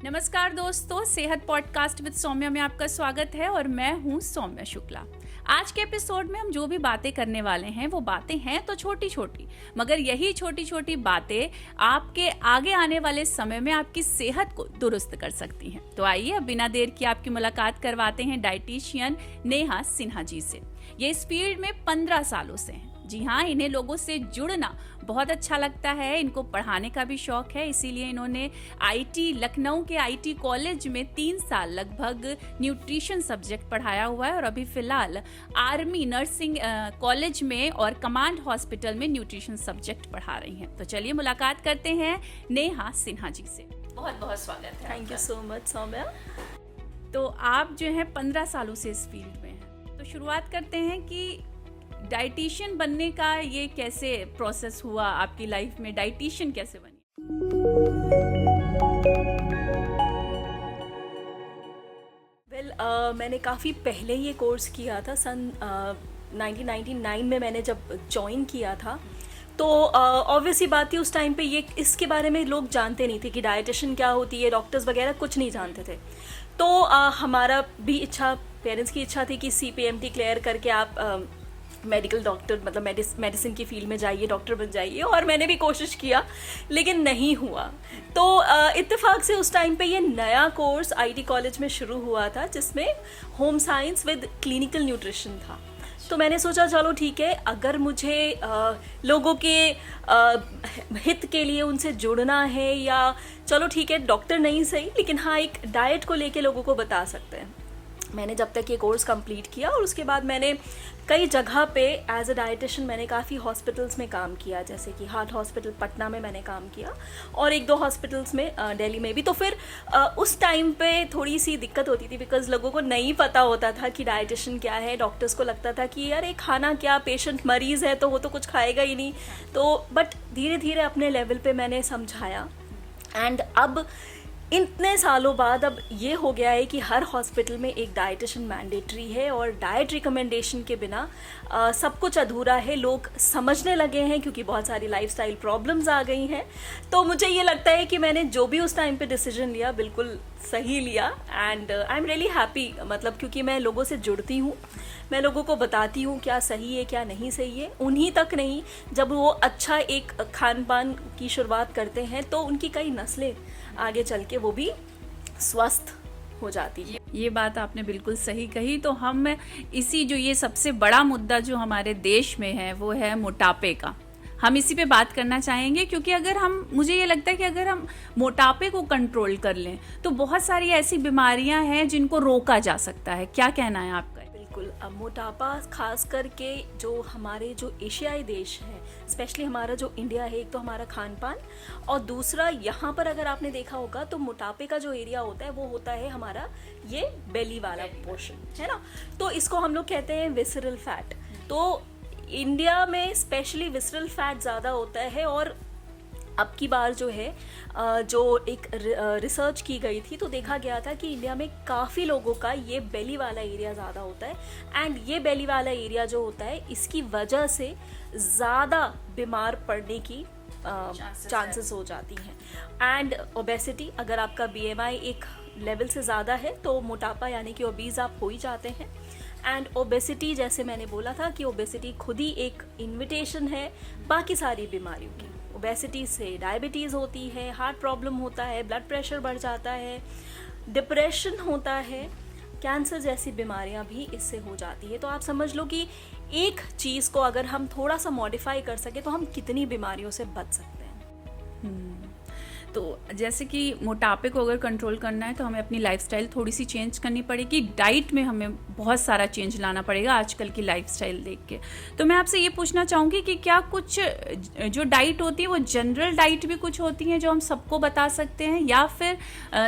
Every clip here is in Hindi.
नमस्कार दोस्तों, सेहत पॉडकास्ट विद सौम्या में आपका स्वागत है और मैं हूँ सौम्या शुक्ला। आज के एपिसोड में हम जो भी बातें करने वाले हैं वो बातें हैं तो छोटी छोटी, मगर यही छोटी छोटी बातें आपके आगे आने वाले समय में आपकी सेहत को दुरुस्त कर सकती हैं। तो आइए अब बिना देर की आपकी मुलाकात करवाते हैं डाइटिशियन नेहा सिन्हा जी से। ये इस फील्ड में 15 सालों से हैं। जी हाँ, इन्हें लोगों से जुड़ना बहुत अच्छा लगता है, इनको पढ़ाने का भी शौक है, इसीलिए इन्होंने लखनऊ के आईटी कॉलेज में 3 साल लगभग न्यूट्रिशन सब्जेक्ट पढ़ाया हुआ है और अभी फिलहाल आर्मी नर्सिंग कॉलेज में और कमांड हॉस्पिटल में न्यूट्रिशन सब्जेक्ट पढ़ा रही हैं। तो चलिए मुलाकात करते हैं नेहा सिन्हा जी से। बहुत बहुत स्वागत है। Thank you so much Saumya. तो आप जो है 15 सालों से इस फील्ड में हैं, तो शुरुआत करते हैं कि डाइटिशियन बनने का ये कैसे प्रोसेस हुआ आपकी लाइफ में, डाइटिशियन कैसे बनी? मैंने काफ़ी पहले ये कोर्स किया था, सन 1999 में मैंने जब ज्वाइन किया था। तो ऑब्वियसली बात थी, उस टाइम पे ये इसके बारे में लोग जानते नहीं थे कि डाइटिशियन क्या होती है, डॉक्टर्स वगैरह कुछ नहीं जानते थे। तो हमारा भी इच्छा, पेरेंट्स की इच्छा थी कि CPMT क्लियर करके आप मेडिकल डॉक्टर मतलब मेडिसिन की फील्ड में जाइए, डॉक्टर बन जाइए। और मैंने भी कोशिश किया लेकिन नहीं हुआ। तो इत्तेफाक से उस टाइम पे ये नया कोर्स आईटी कॉलेज में शुरू हुआ था जिसमें home science with clinical nutrition था। तो मैंने सोचा चलो ठीक है, अगर मुझे लोगों के हित के लिए उनसे जुड़ना है, या चलो ठीक है डॉक्टर नहीं सही लेकिन हाँ एक डाइट को लेके लोगों को बता सकते हैं। मैंने जब तक ये कोर्स कंप्लीट किया और उसके बाद मैंने कई जगह पे एज अ डाइटिशियन मैंने काफ़ी हॉस्पिटल्स में काम किया, जैसे कि हार्ट हॉस्पिटल पटना में मैंने काम किया और 1-2 हॉस्पिटल्स में दिल्ली में भी। तो फिर उस टाइम पे थोड़ी सी दिक्कत होती थी बिकॉज लोगों को नहीं पता होता था कि डाइटिशियन क्या है। डॉक्टर्स को लगता था कि यार ये खाना क्या, पेशेंट मरीज़ है तो वो तो कुछ खाएगा ही नहीं। तो बट धीरे धीरे अपने लेवल पे मैंने समझाया एंड अब इतने सालों बाद अब ये हो गया है कि हर हॉस्पिटल में एक डाइटिशियन मैंडेटरी है और डाइट रिकमेंडेशन के बिना सब कुछ अधूरा है। लोग समझने लगे हैं क्योंकि बहुत सारी लाइफस्टाइल प्रॉब्लम्स आ गई हैं। तो मुझे ये लगता है कि मैंने जो भी उस टाइम पे डिसीजन लिया बिल्कुल सही लिया and I am really happy. मतलब क्योंकि मैं लोगों से जुड़ती हूँ, मैं लोगों को बताती हूँ क्या सही है क्या नहीं सही है। उन्हीं तक नहीं, जब वो अच्छा एक खान पान की शुरुआत करते हैं तो उनकी कई नस्लें आगे चल के वो भी स्वस्थ हो जाती है। ये बात आपने बिल्कुल सही कही। तो हम इसी जो ये सबसे बड़ा मुद्दा जो हमारे देश में है वो है मोटापे का, हम इसी पे बात करना चाहेंगे। क्योंकि अगर मुझे ये लगता है कि अगर हम मोटापे को कंट्रोल कर लें तो बहुत सारी ऐसी बीमारियां हैं जिनको रोका जा सकता है। क्या कहना है आपका? बिल्कुल, मोटापा खास करके जो हमारे जो एशियाई देश हैं, स्पेशली हमारा जो इंडिया है, एक तो हमारा खान पान और दूसरा यहाँ पर अगर आपने देखा होगा तो मोटापे का जो एरिया होता है वो होता है हमारा ये बेली वाला पोर्शन, है ना। तो इसको हम लोग कहते हैं विसरल फैट। तो इंडिया में स्पेशली विसरल फैट ज़्यादा होता है और अब की बार जो है जो एक रिसर्च की गई थी तो देखा गया था कि इंडिया में काफ़ी लोगों का ये बेली वाला एरिया ज़्यादा होता है एंड ये बेली वाला एरिया जो होता है इसकी वजह से ज़्यादा बीमार पड़ने की चांसेस हो जाती हैं। एंड ओबेसिटी, अगर आपका BMI एक लेवल से ज़्यादा है तो मोटापा यानी कि ओबीज आप हो ही जाते हैं। एंड ओबेसिटी, जैसे मैंने बोला था कि ओबेसिटी खुद ही एक इन्विटेशन है बाकी सारी बीमारियों की। ओबेसिटी से डायबिटीज़ होती है, हार्ट प्रॉब्लम होता है, ब्लड प्रेशर बढ़ जाता है, डिप्रेशन होता है, कैंसर जैसी बीमारियां भी इससे हो जाती है। तो आप समझ लो कि एक चीज़ को अगर हम थोड़ा सा मॉडिफाई कर सके तो हम कितनी बीमारियों से बच सकते हैं। तो जैसे कि मोटापे को अगर कंट्रोल करना है तो हमें अपनी लाइफस्टाइल थोड़ी सी चेंज करनी पड़ेगी। डाइट में हमें बहुत सारा चेंज लाना पड़ेगा आजकल की लाइफस्टाइल देख के। तो मैं आपसे ये पूछना चाहूँगी कि क्या कुछ जो डाइट होती है वो जनरल डाइट भी कुछ होती हैं जो हम सबको बता सकते हैं, या फिर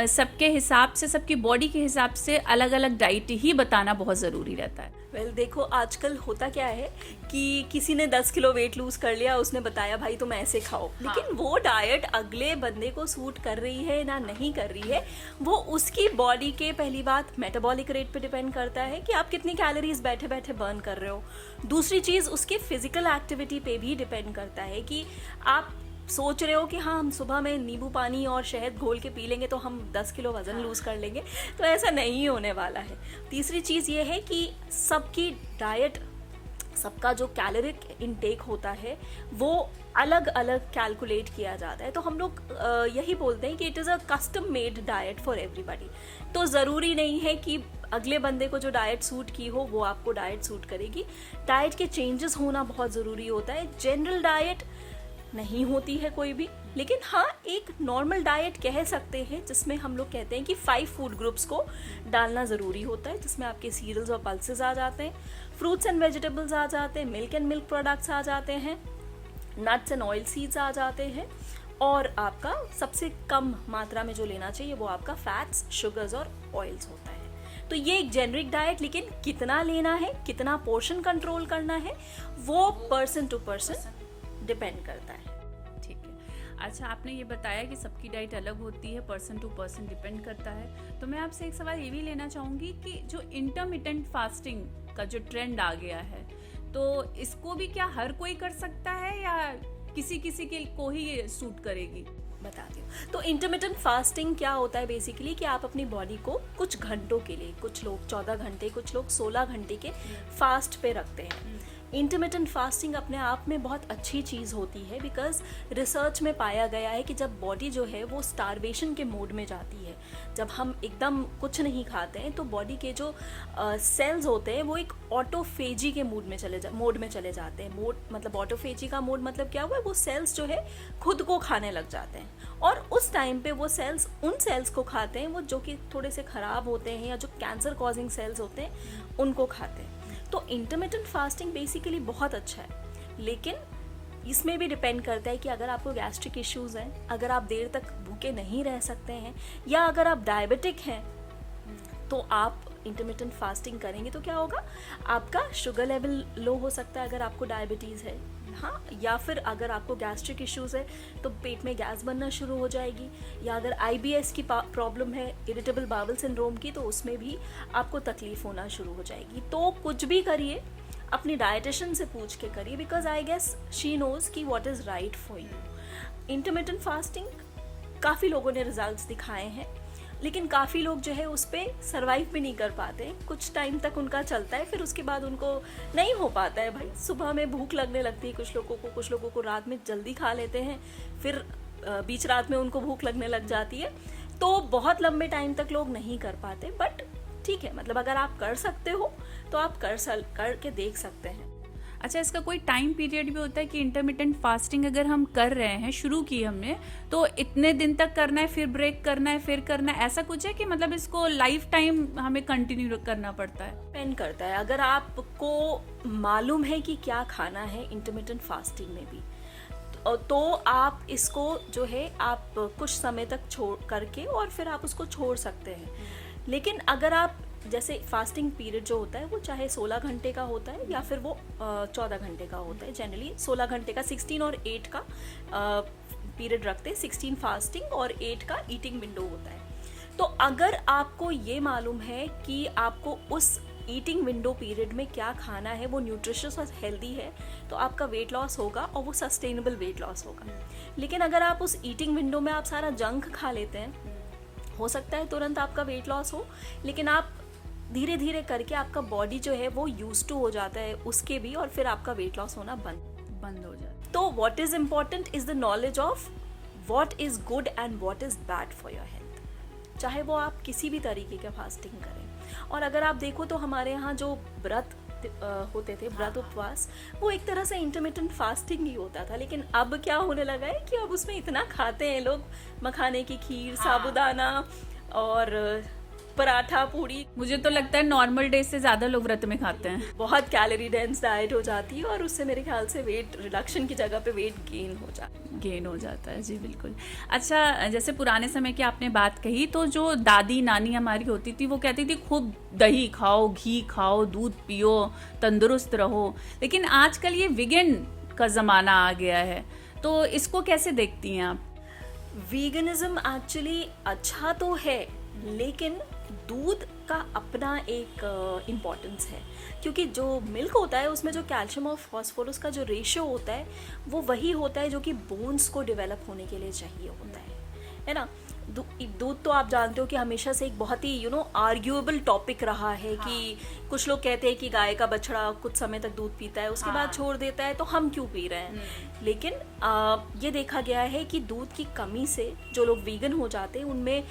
सबके हिसाब से, सबकी बॉडी के हिसाब से अलग अलग डाइट ही बताना बहुत ज़रूरी रहता है? देखो आजकल होता क्या है कि किसी ने 10 किलो वेट लूज कर लिया, उसने बताया भाई तुम ऐसे खाओ, लेकिन वो डाइट अगले बंदे को सूट कर रही है ना नहीं कर रही है, वो उसकी बॉडी के, पहली बात मेटाबॉलिक रेट पे डिपेंड करता है कि आप कितनी कैलोरीज बैठे बैठे बर्न कर रहे हो। दूसरी चीज़ उसके फिजिकल एक्टिविटी पे भी डिपेंड करता है कि आप सोच रहे हो कि हाँ हम सुबह में नींबू पानी और शहद घोल के पी लेंगे तो हम 10 किलो वजन लूज कर लेंगे, तो ऐसा नहीं होने वाला है। तीसरी चीज़ ये है कि सबकी डाइट, सबका जो कैलोरिक इनटेक होता है वो अलग अलग कैलकुलेट किया जाता है। तो हम लोग यही बोलते हैं कि it is a custom made diet for everybody. तो ज़रूरी नहीं है कि अगले बंदे को जो डाइट सूट की हो वो आपको डाइट सूट करेगी। डाइट के चेंजेस होना बहुत ज़रूरी होता है। जनरल डाइट नहीं होती है कोई भी, लेकिन हाँ एक नॉर्मल डाइट कह सकते हैं जिसमें हम लोग कहते हैं कि 5 फूड ग्रुप्स को डालना ज़रूरी होता है, जिसमें आपके सीरियल्स और पल्सेस आ जाते हैं, फ्रूट्स एंड वेजिटेबल्स आ जाते हैं, मिल्क एंड मिल्क प्रोडक्ट्स आ जाते हैं, नट्स एंड ऑयल सीड्स आ जाते हैं, और आपका सबसे कम मात्रा में जो लेना चाहिए वो आपका फैट्स, शुगर्स और ऑयल्स होता है। तो ये एक जेनरिक डाइट, लेकिन कितना लेना है, कितना पोर्शन कंट्रोल करना है, वो पर्सन टू पर्सन डिपेंड करता है। ठीक है। अच्छा, आपने ये बताया कि सबकी डाइट अलग होती है, पर्सन टू पर्सन डिपेंड करता है। तो मैं आपसे एक सवाल ये भी लेना चाहूँगी कि जो इंटरमिटेंट फास्टिंग का जो ट्रेंड आ गया है, तो इसको भी क्या हर कोई कर सकता है या किसी किसी के को ही ये सूट करेगी? बताती हूँ। तो इंटरमिटेंट फास्टिंग क्या होता है बेसिकली कि आप अपनी बॉडी को कुछ घंटों के लिए, कुछ लोग 14 घंटे, कुछ लोग 16 घंटे के फास्ट पे रखते हैं। इंटरमिटेंट फास्टिंग अपने आप में बहुत अच्छी चीज़ होती है, बिकॉज रिसर्च में पाया गया है कि जब बॉडी जो है वो स्टारवेशन के मोड में जाती है, जब हम एकदम कुछ नहीं खाते हैं, तो बॉडी के जो सेल्स होते हैं वो एक ऑटोफेजी के मोड में चले जाते हैं। मोड मतलब ऑटोफेजी का मोड मतलब क्या हुआ है, वो सेल्स जो है खुद को खाने लग जाते हैं, और उस टाइम पे वो सेल्स उन सेल्स को खाते हैं वो जो कि थोड़े से ख़राब होते हैं या जो कैंसर कॉजिंग सेल्स होते हैं उनको खाते हैं। तो इंटरमिटेंट फास्टिंग बेसिकली बहुत अच्छा है, लेकिन इसमें भी डिपेंड करता है कि अगर आपको गैस्ट्रिक इश्यूज़ हैं, अगर आप देर तक भूखे नहीं रह सकते हैं, या अगर आप डायबिटिक हैं, तो आप इंटरमिटेंट फास्टिंग करेंगे तो क्या होगा, आपका शुगर लेवल लो हो सकता है अगर आपको डायबिटीज़ है, हाँ, या फिर अगर आपको गैस्ट्रिक इश्यूज़ है तो पेट में गैस बनना शुरू हो जाएगी, या अगर IBS की प्रॉब्लम है, इरिटेबल बाउल सिंड्रोम की, तो उसमें भी आपको तकलीफ होना शुरू हो जाएगी। तो कुछ भी करिए अपनी डाइटिशियन से पूछ के करिए, because I guess she knows कि what is right for you. Intermittent fasting काफ़ी लोगों ने रिजल्ट्स दिखाए हैं, लेकिन काफ़ी लोग जो है उस पर सर्वाइव भी नहीं कर पाते। कुछ टाइम तक उनका चलता है, फिर उसके बाद उनको नहीं हो पाता है। भाई सुबह में भूख लगने लगती है कुछ लोगों को रात में जल्दी खा लेते हैं, फिर बीच रात में उनको भूख लगने लग जाती है, तो बहुत लंबे टाइम तक लोग नहीं कर पाते। बट ठीक है, मतलब अगर आप कर सकते हो तो आप करके देख सकते हैं। अच्छा, इसका कोई टाइम पीरियड भी होता है कि इंटरमिटेंट फास्टिंग अगर हम कर रहे हैं, शुरू की हमने, तो इतने दिन तक करना है, फिर ब्रेक करना है, फिर करना है, ऐसा कुछ है कि मतलब इसको लाइफ टाइम हमें कंटिन्यू करना पड़ता है? डिपेंड करता है। अगर आपको मालूम है कि क्या खाना है इंटरमिटेंट फास्टिंग में भी, तो आप इसको जो है आप कुछ समय तक छोड़ करके और फिर आप उसको छोड़ सकते हैं। लेकिन अगर आप जैसे फास्टिंग पीरियड जो होता है वो चाहे 16 घंटे का होता है या फिर वो 14 घंटे का होता है। जनरली 16 घंटे का 16 और 8 का पीरियड रखते हैं। 16 फास्टिंग और 8 का ईटिंग विंडो होता है। तो अगर आपको ये मालूम है कि आपको उस ईटिंग विंडो पीरियड में क्या खाना है, वो न्यूट्रिशियस और हेल्दी है, तो आपका वेट लॉस होगा और वो सस्टेनेबल वेट लॉस होगा। लेकिन अगर आप उस ईटिंग विंडो में आप सारा जंक खा लेते हैं, हो सकता है तुरंत आपका वेट लॉस हो, लेकिन आप धीरे धीरे करके आपका बॉडी जो है वो यूज टू हो जाता है उसके भी, और फिर आपका वेट लॉस होना बंद हो जाता है। तो what is important is the knowledge of what is good and what is bad for your health, चाहे वो आप किसी भी तरीके का फास्टिंग करें। और अगर आप देखो तो हमारे यहाँ जो व्रत होते थे, व्रत उपवास, वो एक तरह से इंटरमिटेंट फास्टिंग ही होता था। लेकिन अब क्या होने लगा है कि अब उसमें इतना खाते हैं लोग, मखाने की खीर, साबूदाना और पराठा, पूरी। मुझे तो लगता है नॉर्मल डे से ज़्यादा लोग व्रत में खाते हैं। बहुत कैलोरी डेंस डाइट हो जाती है और उससे मेरे ख्याल से वेट रिडक्शन की जगह पे वेट गेन हो जाता है। जी बिल्कुल। अच्छा, जैसे पुराने समय की आपने बात कही, तो जो दादी नानी हमारी होती थी वो कहती थी खूब दही खाओ, घी खाओ, दूध पियो, तंदुरुस्त रहो। लेकिन आजकल ये वीगन का ज़माना आ गया है, तो इसको कैसे देखती हैं आप? वीगनिज्म एक्चुअली अच्छा तो है, लेकिन दूध का अपना एक इम्पॉर्टेंस है, क्योंकि जो मिल्क होता है उसमें जो कैल्शियम और फॉस्फोरस का जो रेशियो होता है वो वही होता है जो कि बोन्स को डेवलप होने के लिए चाहिए होता है ना। दूध तो आप जानते हो कि हमेशा से एक बहुत ही आर्ग्यूएबल टॉपिक रहा है। हाँ। कि कुछ लोग कहते हैं कि गाय का बछड़ा कुछ समय तक दूध पीता है, उसके बाद छोड़ देता है, तो हम क्यों पी रहे हैं। लेकिन ये देखा गया है कि दूध की कमी से जो लोग वीगन हो जाते हैं उनमें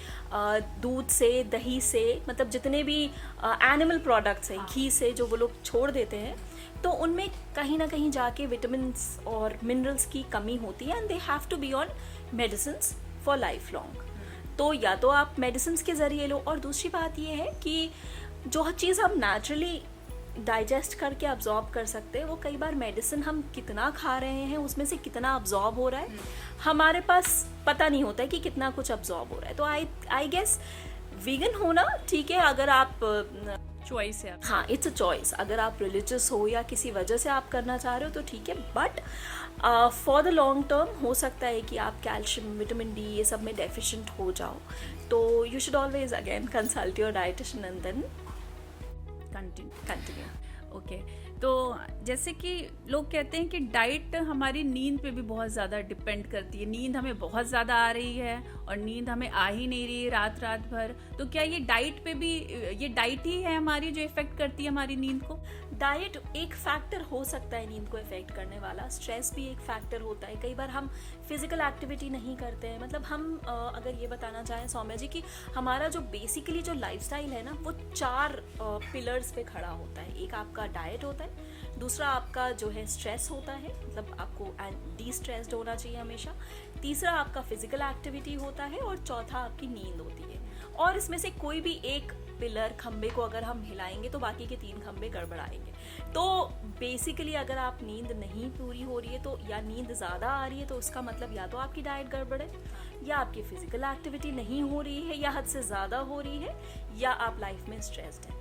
दूध से, दही से, मतलब जितने भी एनिमल प्रोडक्ट्स हैं, घी से जो वो लोग छोड़ देते हैं, तो उनमें कहीं ना कहीं जाके विटामिन और मिनरल्स की कमी होती है, and they have to be on medicine for life long. तो या तो आप मेडिसिन के ज़रिए लो, और दूसरी बात ये है कि जो चीज़ हम नेचुरली डाइजेस्ट करके अब्जॉर्ब कर सकते हैं, वो कई बार मेडिसिन हम कितना खा रहे हैं उसमें से कितना अब्जॉर्ब हो रहा है हमारे पास पता नहीं होता है कि कितना कुछ अब्जॉर्ब हो रहा है। तो आई गेस वीगन होना ठीक है अगर आप चॉइस है। हाँ, इट्स अ चॉइस। अगर आप रिलीजियस हो या किसी वजह से आप करना चाह रहे हो तो ठीक है, but for the long term हो सकता है कि आप कैल्शियम, विटामिन डी ये सब में डेफिशिएंट हो जाओ, तो you should always again consult your dietitian and then continue. Okay, तो जैसे कि लोग कहते हैं कि डाइट हमारी नींद पे भी बहुत ज़्यादा डिपेंड करती है। नींद हमें बहुत ज़्यादा आ रही है और नींद हमें आ ही नहीं रही है रात भर, तो क्या ये डाइट पे भी, ये डाइट ही है हमारी जो इफेक्ट करती है हमारी नींद को? डाइट एक फैक्टर हो सकता है नींद को इफेक्ट करने वाला, स्ट्रेस भी एक फैक्टर होता है। कई बार हम फिजिकल एक्टिविटी नहीं करते हैं, मतलब हम अगर ये बताना चाहें सौम्या जी कि हमारा जो बेसिकली जो लाइफस्टाइल है ना वो 4 पिलर्स पे खड़ा होता है। एक आपका डाइट होता है, दूसरा आपका जो है स्ट्रेस होता है, मतलब आपको डी स्ट्रेस्ड होना चाहिए हमेशा, तीसरा आपका फिजिकल एक्टिविटी होता है, और चौथा आपकी नींद होती है। और इसमें से कोई भी एक पिलर, खंबे को अगर हम हिलाएंगे तो बाकी के 3 खंबे गड़बड़ाएंगे। तो बेसिकली अगर आप नींद नहीं पूरी हो रही है तो, या नींद ज़्यादा आ रही है, तो उसका मतलब या तो आपकी डाइट गड़बड़ है, या आपकी फिजिकल एक्टिविटी नहीं हो रही है, या हद से ज़्यादा हो रही है, या आप लाइफ में स्ट्रेस्ड हैं।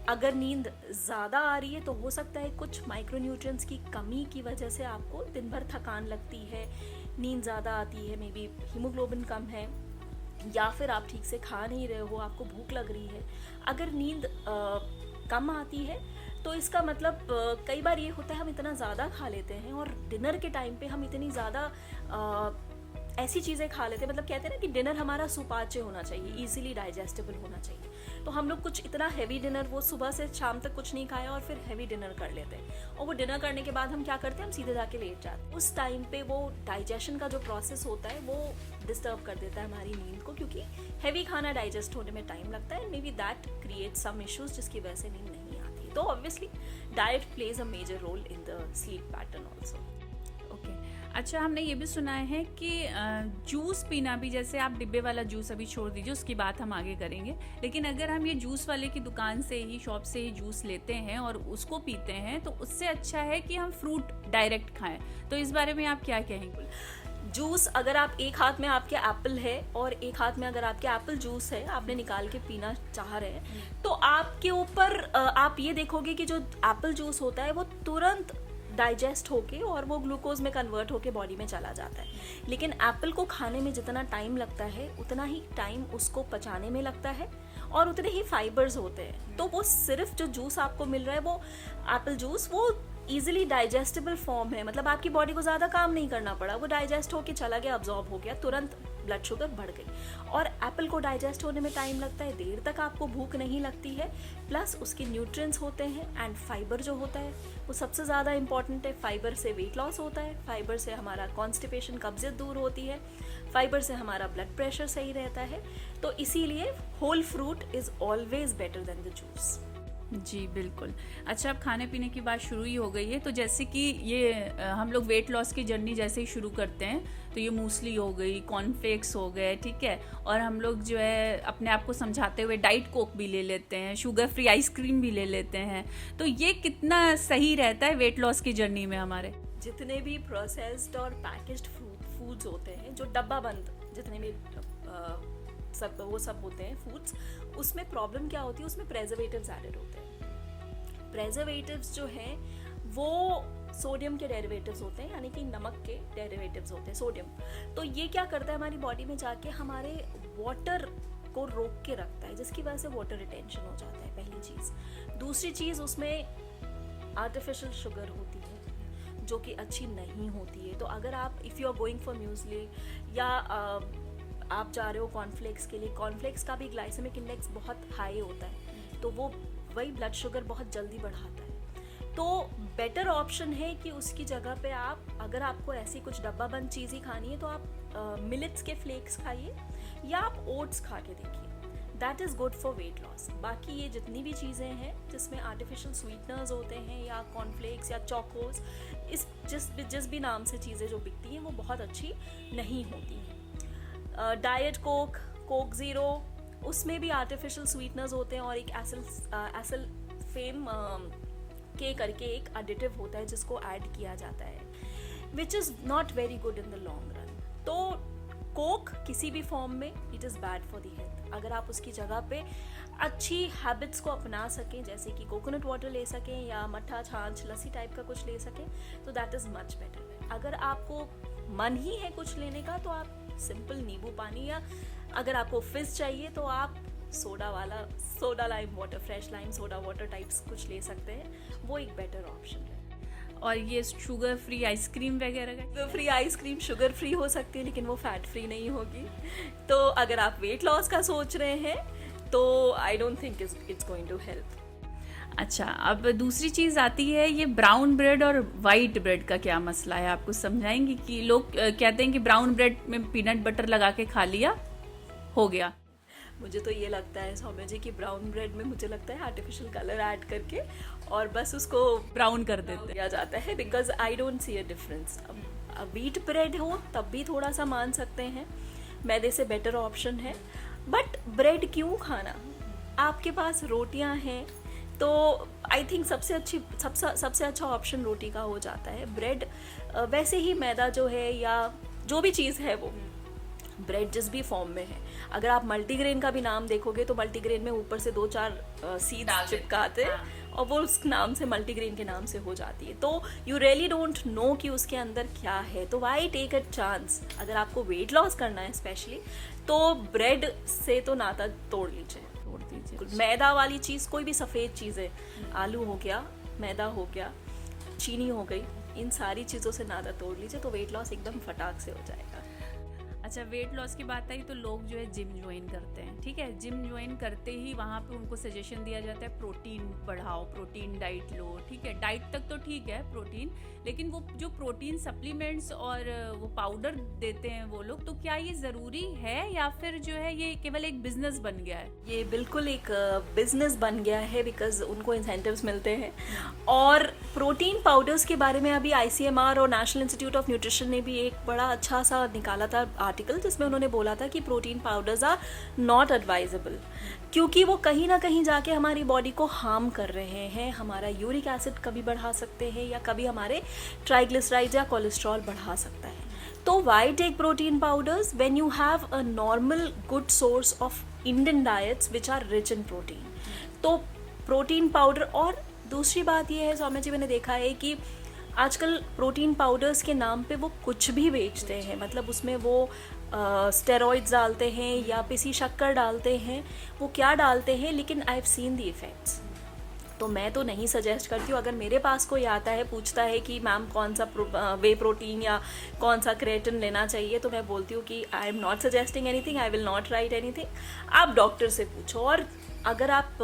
अगर नींद ज़्यादा आ रही है तो हो सकता है कुछ माइक्रोन्यूट्रिएंट्स की कमी की वजह से आपको दिन भर थकान लगती है, नींद ज़्यादा आती है, मे बी हीमोग्लोबिन कम है, या फिर आप ठीक से खा नहीं रहे हो, आपको भूख लग रही है। अगर नींद कम आती है तो इसका मतलब कई बार ये होता है हम इतना ज़्यादा खा लेते हैं, और डिनर के टाइम पे हम इतनी ज़्यादा ऐसी चीज़ें खा लेते हैं, मतलब कहते हैं ना कि डिनर हमारा सुपाच्य होना चाहिए, इजीली डाइजेस्टेबल होना चाहिए। तो हम लोग कुछ इतना हैवी डिनर, वो सुबह से शाम तक कुछ नहीं खाया और फिर हैवी डिनर कर लेते हैं, और वो डिनर करने के बाद हम क्या करते हैं, हम सीधे जाके लेट जाते हैं। उस टाइम पे वो डाइजेशन का जो प्रोसेस होता है वो डिस्टर्ब कर देता है हमारी नींद को, क्योंकि हैवी खाना डाइजेस्ट होने में टाइम लगता है, maybe that create some issues जिसकी वजह से नींद नहीं आती। तो obviously diet plays a major role in the sleep pattern also. अच्छा, हमने ये भी सुना है कि जूस पीना भी, जैसे आप डिब्बे वाला जूस अभी छोड़ दीजिए, उसकी बात हम आगे करेंगे, लेकिन अगर हम ये जूस वाले की दुकान से ही, शॉप से ही जूस लेते हैं और उसको पीते हैं तो उससे अच्छा है कि हम फ्रूट डायरेक्ट खाएं। तो इस बारे में आप क्या कहेंगे? जूस, अगर आप एक हाथ में आपके एप्पल है और एक हाथ में अगर आपके एप्पल जूस है, आपने निकाल के पीना चाह रहे हैं, तो आपके ऊपर आप ये देखोगे कि जो एप्पल जूस होता है वो तुरंत डाइजेस्ट होके और वो ग्लूकोज में कन्वर्ट होके बॉडी में चला जाता है। लेकिन एप्पल को खाने में जितना टाइम लगता है उतना ही टाइम उसको पचाने में लगता है, और उतने ही फाइबर्स होते हैं। तो वो सिर्फ जो जूस आपको मिल रहा है वो एप्पल जूस, वो इजीली डाइजेस्टेबल फॉर्म है, मतलब आपकी बॉडी को ज़्यादा काम नहीं करना पड़ा, वो डाइजेस्ट होके चला गया, अब्जॉर्ब हो गया, तुरंत ब्लड शुगर बढ़ गई। और एप्पल को डाइजेस्ट होने में टाइम लगता है, देर तक आपको भूख नहीं लगती है, प्लस उसके न्यूट्रिएंट्स होते हैं, एंड फाइबर जो होता है वो सबसे ज़्यादा इंपॉर्टेंट है। फाइबर से वेट लॉस होता है, फाइबर से हमारा कॉन्स्टिपेशन, कब्जियत दूर होती है, फाइबर से हमारा ब्लड प्रेशर सही रहता है। तो इसीलिए whole fruit is always better than the juice. जी बिल्कुल। अच्छा, अब खाने पीने की बात शुरू ही हो गई है, तो जैसे कि ये हम लोग वेट लॉस की जर्नी जैसे ही शुरू करते हैं तो ये मूसली हो गई, कॉर्नफ्लेक्स हो गए, ठीक है, और हम लोग जो है अपने आप को समझाते हुए डाइट कोक भी ले लेते हैं, शुगर फ्री आइसक्रीम भी ले लेते हैं, तो ये कितना सही रहता है वेट लॉस की जर्नी में हमारे? जितने भी प्रोसेस्ड और पैकेज्ड फूड्स होते हैं, जो डब्बा बंद जितने भी वो सब होते हैं फूड्स, उसमें प्रॉब्लम क्या होती है, उसमें प्रेजर्वेटिव्स एडेड होते हैं। प्रेजर्वेटिव्स जो हैं वो सोडियम के डेरिवेटिव्स होते हैं, यानी कि नमक के डेरिवेटिव्स होते हैं, सोडियम। तो ये क्या करता है, हमारी बॉडी में जाके हमारे वाटर को रोक के रखता है, जिसकी वजह से वाटर रिटेंशन हो जाता है, पहली चीज़। दूसरी चीज़, उसमें आर्टिफिशियल शुगर होती है जो कि अच्छी नहीं होती है। तो अगर आप if you are going for muesli या आप जा रहे हो कॉर्नफ्लेक्स के लिए, कॉर्नफ्लेक्स का भी ग्लाइसेमिक इंडेक्स बहुत हाई होता है, तो वो वही ब्लड शुगर बहुत जल्दी बढ़ाता है। तो बेटर ऑप्शन है कि उसकी जगह पे आप, अगर आपको ऐसी कुछ डब्बा बंद चीज़ ही खानी है तो आप मिलेट्स के फ्लेक्स खाइए या आप ओट्स खा के देखिए, that is good for weight loss. बाकी ये जितनी भी चीज़ें हैं जिसमें आर्टिफिशियल स्वीटनर्स होते हैं या कॉर्नफ्लेक्स या चोकोस, इस जिस भी नाम से चीज़ें जो बिकती हैं वो बहुत अच्छी नहीं होती हैं। डाइट कोक ज़ीरो, उसमें भी आर्टिफिशियल स्वीटनर्स होते हैं और एक एसल फेम के करके एक एडिटिव होता है जिसको ऐड किया जाता है, which is not very good in the long run. तो कोक किसी भी फॉर्म में it is bad for the health. अगर आप उसकी जगह पे अच्छी हैबिट्स को अपना सकें, जैसे कि कोकोनट वाटर ले सकें या मट्ठा छाछ लस्सी टाइप का कुछ ले सकें, तो दैट इज़ मच बेटर। अगर आपको मन ही है कुछ लेने का तो आप सिंपल नींबू पानी, या अगर आपको फिज़ चाहिए तो आप soda lime water, fresh lime soda water types कुछ ले सकते हैं, वो एक बेटर ऑप्शन है। और ये शुगर फ्री आइसक्रीम वगैरह का, फ्री आइसक्रीम शुगर फ्री हो सकती है लेकिन वो फैट फ्री नहीं होगी। तो अगर आप वेट लॉस का सोच रहे हैं तो I don't think it's going to help. अच्छा, अब दूसरी चीज़ आती है ये ब्राउन ब्रेड और वाइट ब्रेड का क्या मसला है, आपको समझाएंगे? कि लोग कहते हैं कि ब्राउन ब्रेड में पीनट बटर लगा के खा लिया, हो गया। मुझे तो ये लगता है सौम्या जी कि ब्राउन ब्रेड में मुझे लगता है आर्टिफिशियल कलर ऐड करके और बस उसको ब्राउन कर देते दिया जाता है, because I don't see a difference. अब व्हीट ब्रेड हो तब भी थोड़ा सा मान सकते हैं, मैदे से बेटर ऑप्शन है, बट ब्रेड क्यों खाना? आपके पास रोटियां हैं तो आई थिंक सबसे अच्छा ऑप्शन रोटी का हो जाता है। ब्रेड वैसे ही मैदा जो है या जो भी चीज़ है वो ब्रेड जिस भी फॉर्म में है, अगर आप मल्टीग्रेन का भी नाम देखोगे तो मल्टीग्रेन में ऊपर से 2-4 सीड्स चिपकाते हैं और वो उस नाम से मल्टीग्रेन के नाम से हो जाती है। तो यू रियली डोंट नो कि उसके अंदर क्या है, तो वाई टेक अ चांस? अगर आपको वेट लॉस करना है स्पेशली, तो ब्रेड से तो नाता तोड़ दीजिए। मैदा वाली चीज़, कोई भी सफ़ेद चीज़ें, आलू हो गया, मैदा हो गया, चीनी हो गई, इन सारी चीज़ों से नाता तोड़ लीजिए तो वेट लॉस एकदम फटाक से हो जाएगा। अच्छा, वेट लॉस की बात आई तो लोग जो है जिम ज्वाइन करते हैं, ठीक है। जिम ज्वाइन करते ही वहाँ पे उनको सजेशन दिया जाता है प्रोटीन बढ़ाओ, प्रोटीन डाइट लो, ठीक है। डाइट तक तो ठीक है प्रोटीन, लेकिन वो जो प्रोटीन सप्लीमेंट्स और वो पाउडर देते हैं वो लोग, तो क्या ये ज़रूरी है या फिर जो है ये केवल एक बिजनेस बन गया है? ये बिल्कुल एक बिजनेस बन गया है, बिकॉज उनको इंसेंटिव्स मिलते हैं। और प्रोटीन पाउडर्स के बारे में अभी ICMR और नेशनल इंस्टीट्यूट ऑफ न्यूट्रिशन ने भी एक बड़ा अच्छा सा निकाला था आर्टिकल, जिसमें उन्होंने बोला था कि protein powders are not advisable, क्योंकि वो कहीं ना कहीं जाके हमारी बॉडी को हार्म कर रहे हैं। हमारा यूरिक एसिड कभी बढ़ा सकते हैं या कभी हमारे ट्राइग्लिसराइड्स या कोलेस्ट्रॉल बढ़ा सकता है। तो why take protein powders when you have a normal good source of Indian diets which are rich in protein? तो प्रोटीन पाउडर, और दूसरी बात ये है सौम्या जी, मैंने देखा है कि आजकल प्रोटीन पाउडर्स के नाम पे वो कुछ भी बेचते हैं, मतलब उसमें वो स्टेरॉइड्स डालते हैं या पिसी शक्कर डालते हैं, वो क्या डालते हैं, लेकिन I have seen the effects. तो मैं तो नहीं सजेस्ट करती हूँ। अगर मेरे पास कोई आता है, पूछता है कि मैम कौन सा वे प्रोटीन या कौन सा क्रेटिन लेना चाहिए, तो मैं बोलती हूँ कि I am not suggesting anything, I will not right anything, आप डॉक्टर से पूछो। और अगर आप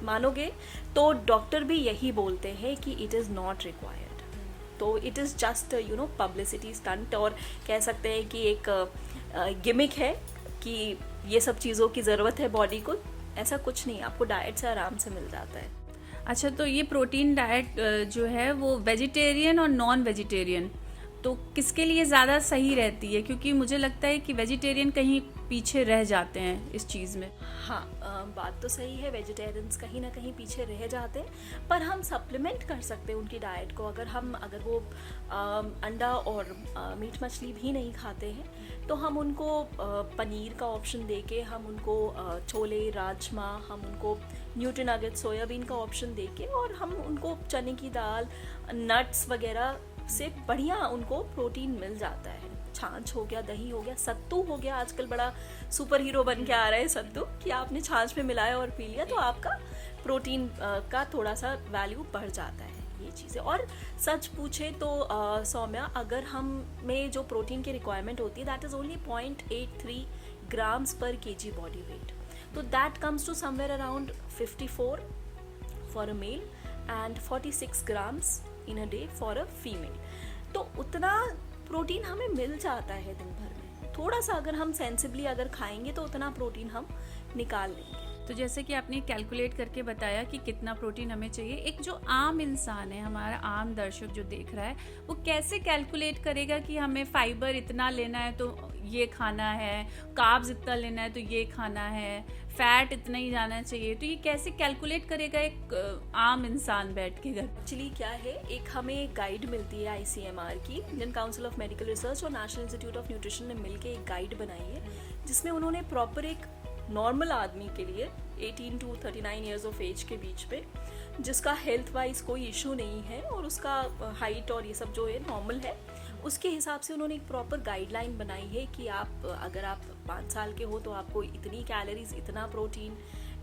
मानोगे तो डॉक्टर भी यही बोलते हैं कि इट इज़ नॉट रिक्वायर्ड। तो it is just publicity stunt, और कह सकते हैं कि एक गिमिक है कि ये सब चीज़ों की ज़रूरत है बॉडी को। ऐसा कुछ नहीं, आपको डाइट से आराम से मिल जाता है। अच्छा, तो ये प्रोटीन डाइट जो है वो वेजिटेरियन और नॉन वेजिटेरियन, तो किसके लिए ज़्यादा सही रहती है? क्योंकि मुझे लगता है कि वेजिटेरियन कहीं पीछे रह जाते हैं इस चीज़ में। हाँ, बात तो सही है, वेजिटेरियंस कहीं ना कहीं पीछे रह जाते हैं, पर हम सप्लीमेंट कर सकते हैं उनकी डाइट को। अगर वो अंडा और मीट मछली भी नहीं खाते हैं तो हम उनको पनीर का ऑप्शन देके, हम उनको छोले, राजमा, हम उनको न्यूट्रीनगेट, सोयाबीन का ऑप्शन देके, और हम उनको चने की दाल, नट्स वगैरह से बढ़िया उनको प्रोटीन मिल जाता है। छाछ हो गया, दही हो गया, सत्तू हो गया, आजकल बड़ा सुपर हीरो बन के आ रहा है सत्तू, कि आपने छाछ में मिलाया और पी लिया तो आपका प्रोटीन का थोड़ा सा वैल्यू बढ़ जाता है, ये चीज़ें। और सच पूछे तो सौम्या, अगर हम में जो प्रोटीन की रिक्वायरमेंट होती है that is only 0.83 grams per kg body weight, तो that comes to somewhere around 54 for a male and 46 grams in a day for a female. तो उतना प्रोटीन हमें मिल जाता है दिन भर में, थोड़ा सा अगर हम सेंसिबली अगर खाएंगे तो उतना प्रोटीन हम निकाल लेंगे। तो जैसे कि आपने कैलकुलेट करके बताया कि कितना प्रोटीन हमें चाहिए, एक जो आम इंसान है, हमारा आम दर्शक जो देख रहा है, वो कैसे कैलकुलेट करेगा कि हमें फाइबर इतना लेना है तो ये खाना है, कार्ब्स इतना लेना है तो ये खाना है, फैट इतना ही जाना चाहिए, तो ये कैसे कैलकुलेट करेगा एक आम इंसान बैठ के घर? एक्चुअली क्या है, एक हमें गाइड मिलती है ICMR की, Indian council of medical research और नेशनल इंस्टीट्यूट ऑफ न्यूट्रिशन ने मिलकर एक गाइड बनाई है, जिसमें उन्होंने प्रॉपर एक नॉर्मल आदमी के लिए 18 to 39 ईयर्स ऑफ एज के बीच पे, जिसका हेल्थ वाइज कोई इशू नहीं है और उसका हाइट और ये सब जो है नॉर्मल है, उसके हिसाब से उन्होंने एक प्रॉपर गाइडलाइन बनाई है कि आप अगर आप 5 साल के हो तो आपको इतनी कैलोरीज, इतना प्रोटीन,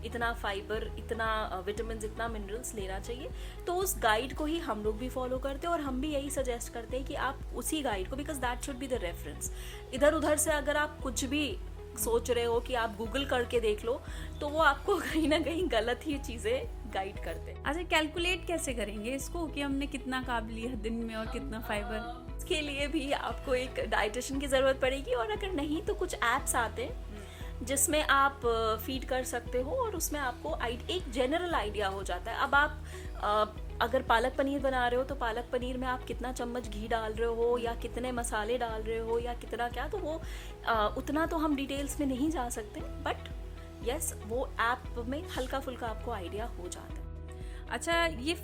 इतना फाइबर, इतना विटामिन, इतना मिनरल्स लेना चाहिए। तो उस गाइड को ही हम लोग भी फॉलो करते हैं और हम भी यही सजेस्ट करते हैं कि आप उसी गाइड को, because that should be the reference. इधर उधर से अगर आप कुछ भी सोच रहे हो कि आप गूगल करके देख लो, तो वो आपको कहीं ना कहीं गलत ही चीज़ें गाइड करते हैं। अच्छा, कैलकुलेट कैसे करेंगे इसको कि हमने कितना कार्ब लिया दिन में और कितना फाइबर? इसके लिए भी आपको एक डाइटिशियन की ज़रूरत पड़ेगी, और अगर नहीं तो कुछ ऐप्स आते हैं जिसमें आप फीड कर सकते हो और उसमें आपको एक जनरल आइडिया हो जाता है। अब आप अगर पालक पनीर बना रहे हो तो पालक पनीर में आप कितना चम्मच घी डाल रहे हो या कितने मसाले डाल रहे हो या कितना क्या, तो वो उतना तो हम डिटेल्स में नहीं जा सकते, बट यस वो ऐप में हल्का फुल्का आपको आइडिया हो जाता है। अच्छा, ये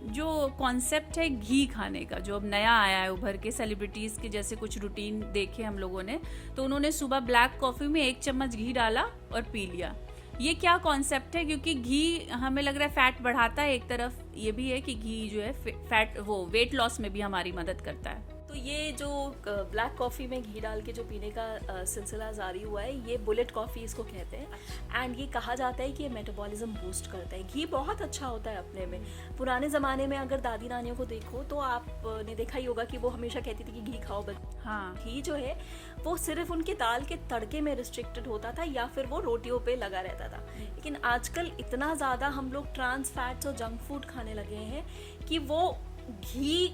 जो कॉन्सेप्ट है घी खाने का, जो अब नया आया है उभर के, सेलिब्रिटीज़ के जैसे कुछ रूटीन देखे हम लोगों ने, तो उन्होंने सुबह ब्लैक कॉफ़ी में 1 चम्मच घी डाला और पी लिया, ये क्या कॉन्सेप्ट है? क्योंकि घी हमें लग रहा है फैट बढ़ाता है, एक तरफ ये भी है कि घी जो है फैट वो वेट लॉस में भी हमारी मदद करता है। तो ये जो ब्लैक कॉफ़ी में घी डाल के जो पीने का सिलसिला जारी हुआ है, ये बुलेट कॉफ़ी इसको कहते हैं, एंड ये कहा जाता है कि ये मेटाबॉलिज्म बूस्ट करता है। घी बहुत अच्छा होता है अपने में। पुराने ज़माने में अगर दादी नानियों को देखो तो आपने देखा ही होगा कि वो हमेशा कहती थी कि घी खाओ बच्चे। हाँ, घी जो है वो सिर्फ उनके दाल के तड़के में रिस्ट्रिक्टेड होता था या फिर वो रोटियों पे लगा रहता था। लेकिन आजकल इतना ज़्यादा हम लोग ट्रांस फैट्स और जंक फूड खाने लगे हैं कि वो घी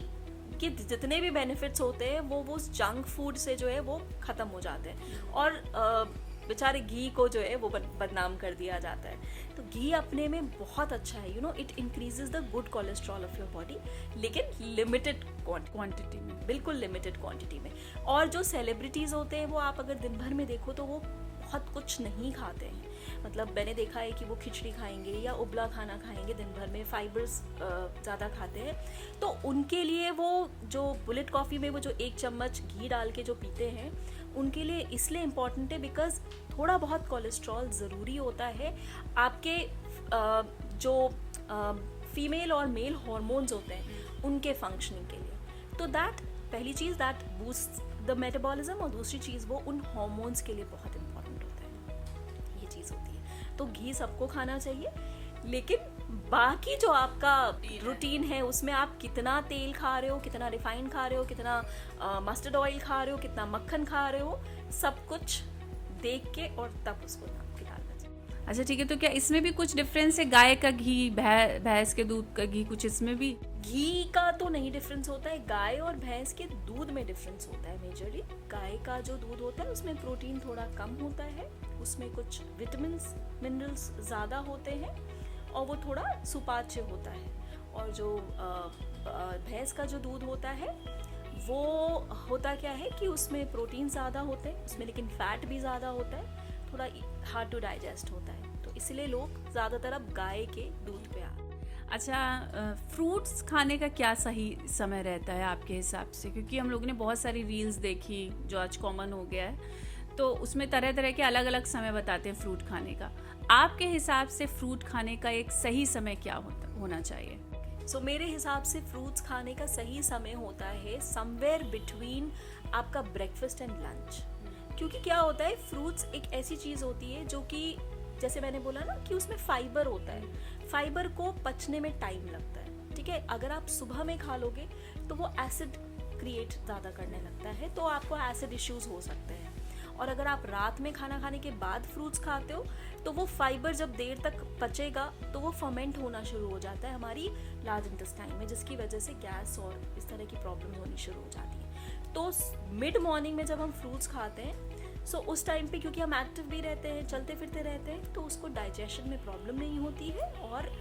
कि जितने भी बेनिफिट्स होते हैं वो जंक फूड से जो है वो ख़त्म हो जाते हैं, और बेचारे घी को जो है वो बदनाम कर दिया जाता है। तो घी अपने में बहुत अच्छा है, it increases the good cholesterol of your body, लेकिन लिमिटेड क्वांटिटी में, बिल्कुल लिमिटेड क्वांटिटी में। और जो सेलिब्रिटीज़ होते हैं वो आप अगर दिन भर में देखो तो वो बहुत कुछ नहीं खाते हैं। मतलब मैंने देखा है कि वो खिचड़ी खाएंगे या उबला खाना खाएंगे दिन भर में, फाइबर्स ज़्यादा खाते हैं। तो उनके लिए वो जो बुलेट कॉफ़ी में वो जो 1 चम्मच घी डाल के जो पीते हैं, उनके लिए इसलिए इम्पॉर्टेंट है बिकॉज थोड़ा बहुत कोलेस्ट्रॉल ज़रूरी होता है आपके जो फीमेल और मेल हॉर्मोन्स होते हैं उनके फंक्शनिंग के लिए। तो दैट पहली चीज़ दैट बूस्ट द मेटाबॉलिज्म, और दूसरी चीज़ वो उन हॉर्मोन्स के लिए बहुत इंपॉर्टेंट होता है, ये चीज़ होती है। तो घी सबको खाना चाहिए, लेकिन बाकी जो आपका रूटीन है उसमें आप कितना तेल खा रहे हो, कितना रिफाइंड खा रहे हो, कितना मस्टर्ड ऑयल खा रहे हो, कितना मक्खन खा रहे हो, सब कुछ देख के और तब उसको नाप के डालना चाहिए। अच्छा ठीक है, तो क्या इसमें भी कुछ डिफरेंस है? गाय का घी, भैंस के दूध का घी, कुछ इसमें भी? घी का तो नहीं डिफरेंस होता है, गाय और भैंस के दूध में डिफरेंस होता है मेजरली। गाय का जो दूध होता है उसमें प्रोटीन थोड़ा कम होता है, उसमें कुछ विटामिन्स मिनरल्स ज़्यादा होते हैं और वो थोड़ा सुपाच्य होता है। और जो भैंस का जो दूध होता है वो होता क्या है कि उसमें प्रोटीन ज़्यादा होते हैं, उसमें लेकिन फैट भी ज़्यादा होता है, थोड़ा हार्ड टू डाइजेस्ट होता है। तो इसलिए लोग ज़्यादातर अब गाय के दूध पे आते हैं। अच्छा, फ्रूट्स खाने का क्या सही समय रहता है आपके हिसाब से? क्योंकि हम लोगों ने बहुत सारी रील्स देखी जो आज कॉमन हो गया है, तो उसमें तरह तरह के अलग अलग समय बताते हैं फ्रूट खाने का। आपके हिसाब से फ्रूट खाने का एक सही समय क्या होना चाहिए? सो मेरे हिसाब से फ्रूट्स खाने का सही समय होता है समवेयर बिटवीन आपका ब्रेकफास्ट एंड लंच। क्योंकि क्या होता है, फ्रूट्स एक ऐसी चीज़ होती है जो कि जैसे मैंने बोला ना कि उसमें फाइबर होता है, फाइबर को पचने में टाइम लगता है, ठीक है। अगर आप सुबह में खा लोगे तो वो एसिड क्रिएट ज़्यादा करने लगता है, तो आपको एसिड इश्यूज हो सकते हैं। और अगर आप रात में खाना खाने के बाद फ्रूट्स खाते हो तो वो फाइबर जब देर तक पचेगा तो वो फर्मेंट होना शुरू हो जाता है हमारी लार्ज इंटेस्टाइन में, जिसकी वजह से गैस और इस तरह की प्रॉब्लम होनी शुरू हो जाती है। तो मिड मॉर्निंग में जब हम फ्रूट्स खाते हैं, सो उस टाइम पे क्योंकि हम एक्टिव भी रहते हैं, चलते फिरते रहते हैं, तो उसको डाइजेशन में प्रॉब्लम नहीं होती है और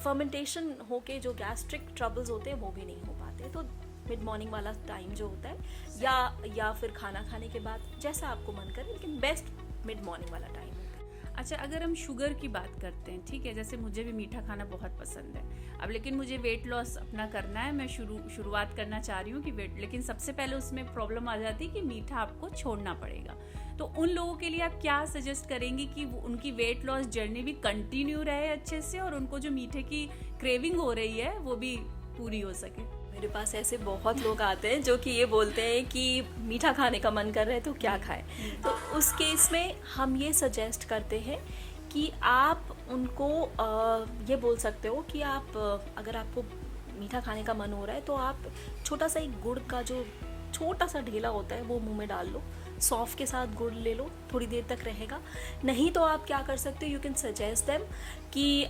फर्मेंटेशन होके जो गैस्ट्रिक ट्रबल्स होते हैं वो भी नहीं हो पाते। तो मिड मॉर्निंग वाला टाइम जो होता है या फिर खाना खाने के बाद, जैसा आपको मन करे, लेकिन बेस्ट मिड मॉर्निंग वाला टाइम होता है। अच्छा, अगर हम शुगर की बात करते हैं, ठीक है, जैसे मुझे भी मीठा खाना बहुत पसंद है अब, लेकिन मुझे वेट लॉस अपना करना है, मैं शुरुआत करना चाह रही हूँ कि लेकिन सबसे पहले उसमें प्रॉब्लम आ जाती है कि मीठा आपको छोड़ना पड़ेगा। तो उन लोगों के लिए आप क्या सजेस्ट करेंगी कि उनकी वेट लॉस जर्नी भी कंटिन्यू रहे अच्छे से और उनको जो मीठे की क्रेविंग हो रही है वो भी पूरी हो सके? मेरे पास ऐसे बहुत लोग आते हैं जो कि ये बोलते हैं कि मीठा खाने का मन कर रहा है तो क्या खाएं। तो उस केस में हम ये सजेस्ट करते हैं कि आप उनको ये बोल सकते हो कि आप अगर आपको मीठा खाने का मन हो रहा है तो आप छोटा सा एक गुड़ का जो छोटा सा ढेला होता है वो मुंह में डाल लो, सौंफ के साथ गुड़ ले लो, थोड़ी देर तक रहेगा। नहीं तो आप क्या कर सकते हो, यू कैन सजेस्ट देम कि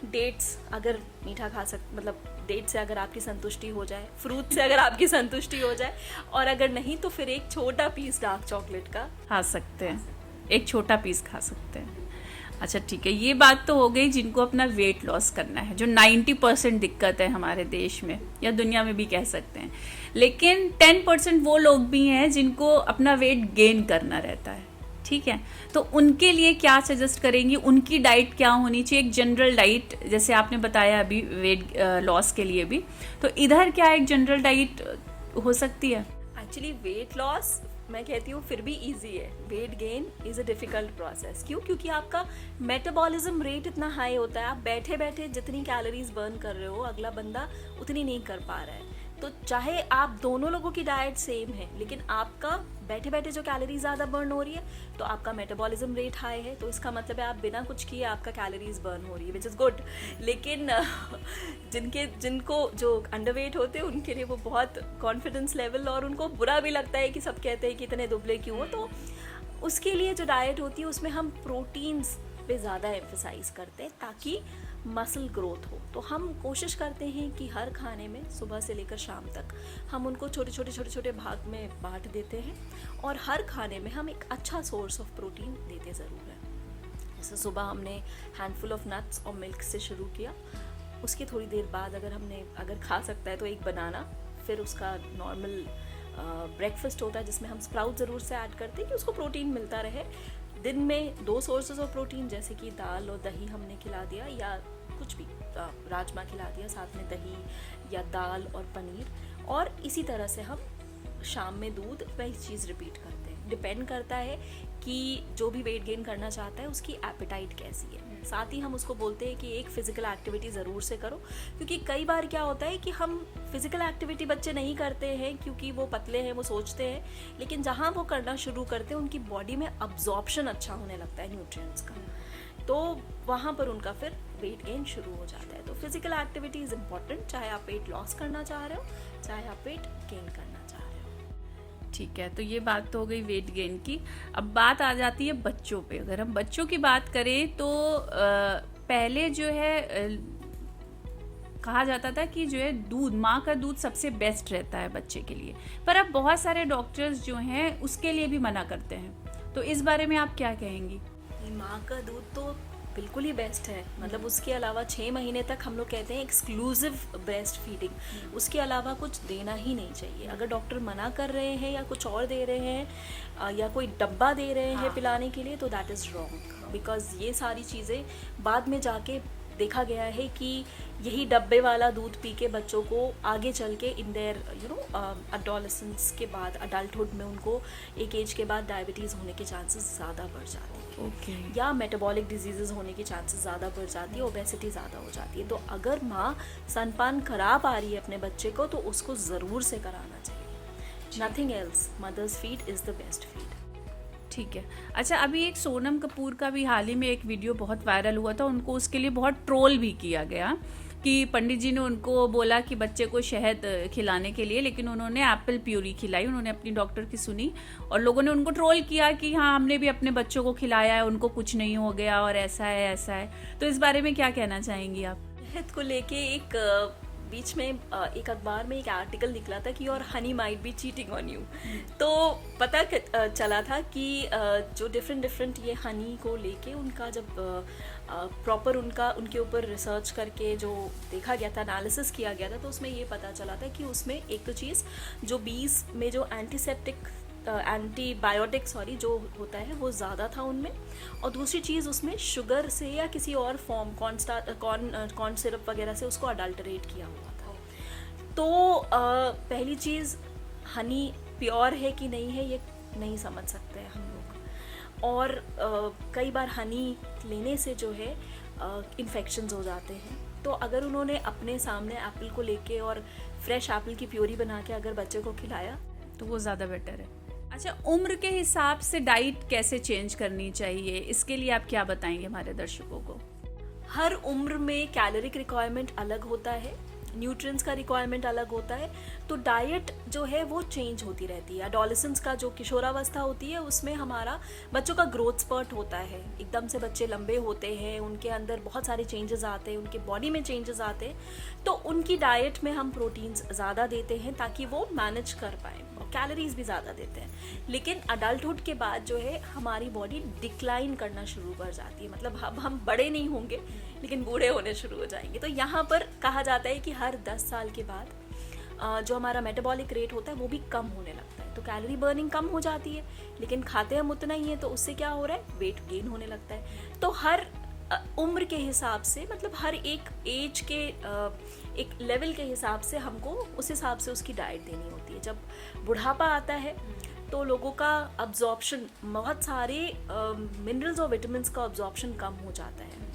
डेट्स अगर मीठा खा मतलब डेट से अगर आपकी संतुष्टि हो जाए, फ्रूट से अगर आपकी संतुष्टि हो जाए, और अगर नहीं तो फिर एक छोटा पीस डार्क चॉकलेट का खा सकते हैं, एक छोटा पीस खा सकते हैं। अच्छा ठीक है, ये बात तो हो गई जिनको अपना वेट लॉस करना है, जो 90% दिक्कत है हमारे देश में या दुनिया में भी कह सकते हैं। लेकिन 10% वो लोग भी हैं जिनको अपना वेट गेन करना रहता है, ठीक है। तो उनके लिए क्या सजेस्ट करेंगी, उनकी डाइट क्या होनी चाहिए? एक जनरल डाइट जैसे आपने बताया अभी वेट लॉस के लिए भी, तो इधर क्या एक जनरल डाइट हो सकती है? एक्चुअली वेट लॉस मैं कहती हूँ फिर भी इजी है, weight gain is a difficult process. क्यों? क्योंकि आपका मेटाबॉलिज्म रेट इतना हाई होता है, आप बैठे बैठे जितनी कैलोरीज बर्न कर रहे हो अगला बंदा उतनी नहीं कर पा रहा है। तो चाहे आप दोनों लोगों की डाइट सेम है, लेकिन आपका बैठे बैठे जो कैलोरीज ज़्यादा बर्न हो रही है तो आपका मेटाबॉलिज्म रेट हाई है, तो इसका मतलब है आप बिना कुछ किए आपका कैलोरीज बर्न हो रही है, विच इज़ गुड। लेकिन जिनको जो अंडरवेट होते हैं उनके लिए वो बहुत कॉन्फिडेंस लेवल, और उनको बुरा भी लगता है कि सब कहते हैं कि इतने दुबले क्यों हो। तो उसके लिए जो डाइट होती है उसमें हम प्रोटीन्स पे ज़्यादा एम्फेसाइज करते हैं ताकि मसल ग्रोथ हो। तो हम कोशिश करते हैं कि हर खाने में सुबह से लेकर शाम तक हम उनको छोटे छोटे भाग में बांट देते हैं, और हर खाने में हम एक अच्छा सोर्स ऑफ प्रोटीन देते ज़रूर हैं। जैसे सुबह हमने हैंडफुल ऑफ नट्स और मिल्क से शुरू किया, उसके थोड़ी देर बाद अगर खा सकता है तो एक बनाना, फिर उसका नॉर्मल ब्रेकफास्ट होता है जिसमें हम स्प्राउट ज़रूर से ऐड करते हैं कि उसको प्रोटीन मिलता रहे। दिन में 2 सोर्सेज ऑफ प्रोटीन जैसे कि दाल और दही हमने खिला दिया, या कुछ भी राजमा खिला दिया, साथ में दही या दाल और पनीर, और इसी तरह से हम शाम में दूध, वही चीज़ रिपीट करते हैं। डिपेंड करता है कि जो भी वेट गेन करना चाहता है उसकी एपेटाइट कैसी है। साथ ही हम उसको बोलते हैं कि एक फिजिकल एक्टिविटी ज़रूर से करो, क्योंकि कई बार क्या होता है कि हम फिजिकल एक्टिविटी बच्चे नहीं करते हैं क्योंकि वो पतले हैं, वो सोचते हैं, लेकिन जहाँ वो करना शुरू करते हैं उनकी बॉडी में अब्जॉर्प्शन अच्छा होने लगता है न्यूट्रिएंट्स का, तो वहाँ पर उनका फिर वेट गेन शुरू हो जाता है। तो फिजिकल एक्टिविटी इज़ इम्पॉर्टेंट, चाहे आप वेट लॉस करना चाह रहे हो, चाहे आप वेट गेन करना चाह रहे हो। ठीक है, तो ये बात तो हो गई वेट गेन की। अब बात आ जाती है बच्चों पे। अगर हम बच्चों की बात करें तो पहले जो है कहा जाता था कि जो है दूध, माँ का दूध सबसे बेस्ट रहता है बच्चे के लिए, पर अब बहुत सारे डॉक्टर्स जो हैं उसके लिए भी मना करते हैं। तो इस बारे में आप क्या कहेंगी? माँ का दूध तो बिल्कुल ही बेस्ट है, मतलब उसके अलावा 6 महीने तक हम लोग कहते हैं एक्सक्लूसिव ब्रेस्ट फीडिंग, उसके अलावा कुछ देना ही नहीं चाहिए। अगर डॉक्टर मना कर रहे हैं या कुछ और दे रहे हैं या कोई डब्बा दे रहे हैं पिलाने के लिए, तो दैट इज़ रॉन्ग, बिकॉज ये सारी चीज़ें बाद में जाके देखा गया है कि यही डब्बे वाला दूध पी के बच्चों को आगे चल के इन देयर अडोलेसेंस के बाद, अडल्टहुड में उनको एक एज के बाद डायबिटीज़ होने के चांसेस ज़्यादा बढ़ जाते हैं, या मेटाबॉलिक डिजीज़ेस होने की चांसेस ज़्यादा बढ़ जाती है, ओबेसिटी ज़्यादा हो जाती है। तो अगर माँ स्तनपान करा पा रही है अपने बच्चे को तो उसको ज़रूर से कराना चाहिए। Nothing else, mothers feed is the best feed. ठीक है। अच्छा, अभी एक सोनम कपूर का भी हाल ही में एक वीडियो बहुत वायरल हुआ था, उनको उसके लिए बहुत ट्रोल भी किया गया कि पंडित जी ने उनको बोला कि बच्चे को शहद खिलाने के लिए, लेकिन उन्होंने एप्पल प्यूरी खिलाई, उन्होंने अपनी डॉक्टर की सुनी और लोगों ने उनको ट्रोल किया कि हाँ हमने भी अपने बच्चों को खिलाया है, उनको कुछ नहीं हो गया और ऐसा है ऐसा है। तो इस बारे में क्या कहना चाहेंगी आप? शहद को लेके एक बीच में एक अखबार में एक आर्टिकल निकला था कि और Honey might be cheating on you. तो पता चला था कि जो डिफरेंट ये हनी को लेके उनका जब प्रॉपर उनके ऊपर रिसर्च करके जो देखा गया था, एनालिसिस किया गया था, तो उसमें ये पता चला था कि उसमें एक तो चीज़ जो बीज में जो एंटीबायोटिक जो होता है वो ज़्यादा था उनमें, और दूसरी चीज़ उसमें शुगर से या किसी और फॉर्म कॉर्न सिरप वगैरह से उसको अडल्टरेट किया हुआ था। तो पहली चीज़, हनी प्योर है कि नहीं है ये नहीं समझ सकते हैं हम लोग, और कई बार हनी लेने से जो है इन्फेक्शंस हो जाते हैं। तो अगर उन्होंने अपने सामने एप्पल को लेके और फ्रेश एप्पल की प्यूरी बना के अगर बच्चे को खिलाया तो वो ज़्यादा बेटर है। अच्छा, उम्र के हिसाब से डाइट कैसे चेंज करनी चाहिए, इसके लिए आप क्या बताएंगे हमारे दर्शकों को? हर उम्र में कैलोरिक रिक्वायरमेंट अलग होता है, न्यूट्रिएंट्स का रिक्वायरमेंट अलग होता है, तो डाइट जो है वो चेंज होती रहती है। एडोलेसेंस का जो किशोरावस्था होती है उसमें हमारा बच्चों का ग्रोथ स्पर्ट होता है, एकदम से बच्चे लंबे होते हैं, उनके अंदर बहुत सारे चेंजेस आते हैं, उनके बॉडी में चेंजेस आते हैं, तो उनकी डाइट में हम प्रोटीन्स ज़्यादा देते हैं ताकि वो मैनेज कर पाएँ, और कैलोरीज भी ज़्यादा देते हैं। लेकिन अडल्टहुड के बाद जो है हमारी बॉडी डिक्लाइन करना शुरू कर जाती है, मतलब अब हम बड़े नहीं होंगे लेकिन बूढ़े होने शुरू हो जाएंगे। तो यहाँ पर कहा जाता है कि हर 10 साल के बाद जो हमारा मेटाबॉलिक रेट होता है वो भी कम होने लगता है, तो कैलोरी बर्निंग कम हो जाती है, लेकिन खाते हम उतना ही है, तो उससे क्या हो रहा है, वेट गेन होने लगता है। तो हर उम्र के हिसाब से, मतलब हर एक एज के एक लेवल के हिसाब से हमको उस हिसाब से उसकी डाइट देनी होती है। जब बुढ़ापा आता है तो लोगों का अब्जॉर्प्शन, बहुत सारे मिनरल्स और विटामिन्स का अब्जॉर्प्शन कम हो जाता है।